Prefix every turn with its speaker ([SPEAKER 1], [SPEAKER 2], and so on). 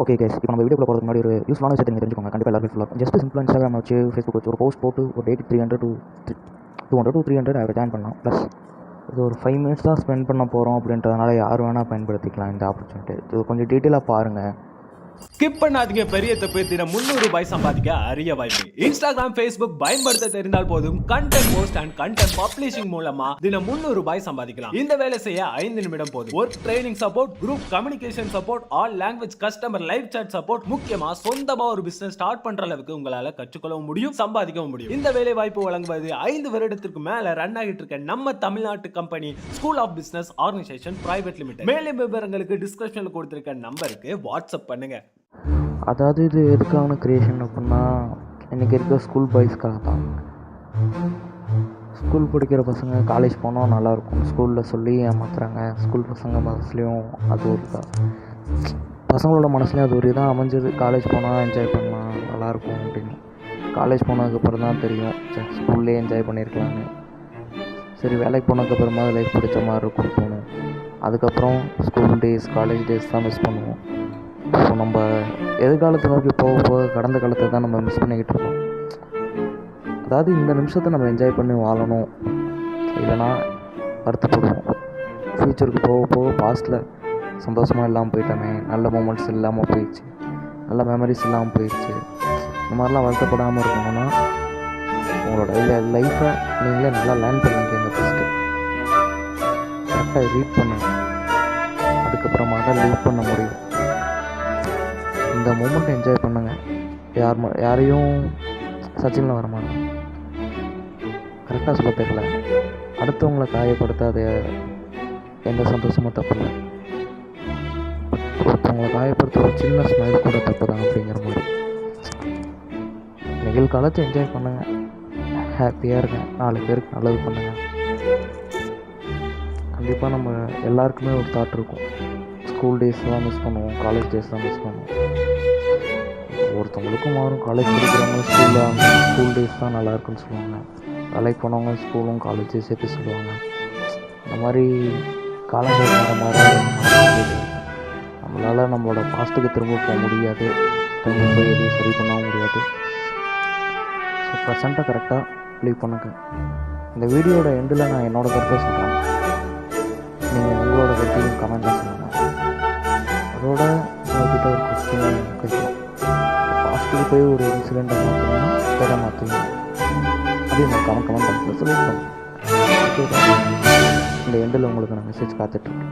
[SPEAKER 1] Okay case, இப்போ நம்ம வீடியோக்குள்ள போகிறதுக்கு முன்னாடி ஒரு யூஸ்ஃபுல்லான விஷயத்தை நீங்கள் தெரிஞ்சுக்கோங்க. கண்டிப்பாக எல்லாரும் யூஸ்ஃபுல்லாக ஜஸ்ட் சிம்பிளாக இன்ஸ்டாகிராம் வச்சு ஃபேஸ்புக் வச்சு ஒரு போஸ்ட் போட்டு ஒரு டேட் 300 to 300 அவரை ஜாயின் பண்ணலாம். ப்ளஸ் இது ஒரு 5 minutes தான் ஸ்பெண்ட் பண்ண போகிறோம் அப்படின்றதுனால யார் வேணால் பயன்படுத்திக்கலாம் இந்த ஆப்பர்ச்சுனிட்டி. இது கொஞ்சம் டீட்டெயிலாக பாருங்கள்.
[SPEAKER 2] ஸ்கிப் பண்ணாதீங்க. பெரிய தப்பு. தினம் 300 ரூபாய் சம்பாதிக்க அரிய வாய்ப்பு. இன்ஸ்டாகிராம், ஃபேஸ்புக் பயன்படுத்த தெரிந்தால் போதும். Content post and content publishing மூலமா தினம் 300 ரூபாய் சம்பாதிக்கலாம். இந்த வேலை செய்ய 5 நிமிடம் போதும். Work training support, group communication support, all language customer live chat support, முக்கியமா சொந்தமா ஒரு பிசினஸ் ஸ்டார்ட் பண்ற அளவுக்கு உங்களால கற்றுக்கொள்ளவும் முடியும், சம்பாதிக்கவும் முடியும். இந்த வேலை வாய்ப்பு வழங்குவது 5 வருடத்திற்கு மேல ரன் ஆகிட்டு இருக்க நம்ம தமிழ்நாட்டு company school of business organisation private limited. மேலும் விவரங்களுக்கு டிஸ்கிரிப்ஷன்ல கொடுத்திருக்க நம்பருக்கு வாட்ஸ்அப் பண்ணுங்க.
[SPEAKER 1] அதாவது இது எதுக்கான கிரியேஷன் அப்படின்னா, இன்றைக்கி இருக்க ஸ்கூல் பாய்ஸ்க்காக தான். ஸ்கூல் படிக்கிற பசங்க காலேஜ் போனால் நல்லாயிருக்கும் ஸ்கூலில் சொல்லி ஏமாத்துறாங்க. ஸ்கூல் பசங்க மனசுலேயும் அது ஒரு தான், பசங்களோட மனசுலேயும் அது ஒரு இதாக அமைஞ்சது. காலேஜ் போனால் என்ஜாய் பண்ணலாம், நல்லாயிருக்கும் அப்படின்னு. காலேஜ் போனதுக்கப்புறம் தான் தெரியும் ஸ்கூல்லே என்ஜாய் பண்ணியிருக்கலான்னு. சரி, வேலைக்கு போனதுக்கப்புறமா லைஃப் பிடிச்ச மாதிரி இருக்கும் தோணும். அதுக்கப்புறம் ஸ்கூல் டேஸ், காலேஜ் டேஸ் தான் மிஸ் பண்ணுவோம். ஸோ நம்ம எதிர்காலத்தை நோக்கி போக போக கடந்த காலத்தை தான் நம்ம மிஸ் பண்ணிக்கிட்டு இருக்கோம். அதாவது இந்த நிமிஷத்தை நம்ம என்ஜாய் பண்ணி வாழணும், இல்லைனா வருத்தப்படுவோம். ஃப்யூச்சருக்கு போக போக பாஸ்ட்டில் சந்தோஷமாக இல்லாமல் போயிட்டோமே, நல்ல மூமெண்ட்ஸ் இல்லாமல் போயிடுச்சு, நல்ல மெமரிஸ் இல்லாமல் போயிடுச்சு. இந்த மாதிரிலாம் வருத்தப்படாமல் இருக்கணும்னா உங்களோட லைஃப்பை நீங்களே நல்லா லேர்ன் பண்ணிக்கங்க. ஃபஸ்ட்டு கரெக்டாக ரீட் பண்ணுங்க, அதுக்கப்புறமா தான் லீவ் பண்ண முடியும். இந்த மூமெண்ட்டை என்ஜாய் பண்ணுங்கள். யாரையும் சச்சினில் வர மாட்டோம். கரெக்டாக சொல்ல தெரியல, அடுத்தவங்களை காயப்படுத்தாத எந்த சந்தோஷமும் தப்பு இல்லை. ஒருத்தவங்களை காயப்படுத்த ஒரு சின்ன ஸ்மைல் கூட தப்பு தான் அப்படிங்கிற மாதிரி. நிகழ்காலத்தை என்ஜாய் பண்ணுங்கள், ஹாப்பியாக இருங்க, 4 பேருக்கு நல்லது பண்ணுங்கள். கண்டிப்பாக நம்ம எல்லாருக்குமே ஒரு தாட் இருக்கும், ஸ்கூல் டேஸ் தான் மிஸ் பண்ணுவோம், காலேஜ் டேஸ் தான் மிஸ் பண்ணுவோம். ஒருத்தவங்களுக்கும் மாறும். காலேஜ் படிக்கிறவங்க ஸ்கூல் டேஸ் தான் நல்லா இருக்குன்னு சொல்லுவாங்க. வேலைக்கு போனவங்க ஸ்கூலும் காலேஜும் சேர்த்து சொல்லுவாங்க. இந்த மாதிரி காலங்கள் மாற மாற நம்மளால் நம்மளோட பாஸ்ட்டுக்கு திரும்ப போக முடியாது, திரும்ப போய் எதையும் சரி பண்ணவும் முடியாது. ஸோ ப்ரெசண்ட்டாக கரெக்டாக லீவ் பண்ணுங்க. இந்த வீடியோட எண்டில் நான் என்னோடய கருத்தை சொல்கிறேன், நீங்கள் உங்களோட கருத்தையும் கமெண்ட்டில் சொல்லுங்கள். அதோட உங்கள்கிட்ட ஒரு கொஸ்டின் கேட்கலாம், பாஸ்ட்டுக்கு போய் ஒரு இன்சிடெண்ட்டை மாற்றணும்னா எதை மாற்றுவீங்க? அதே நான் கமெண்ட் பாக்ஸில் சொல்லியிருக்கோம். இந்த எண்டில் உங்களுக்கு நான் மெசேஜ் காத்துட்ருக்கேன்.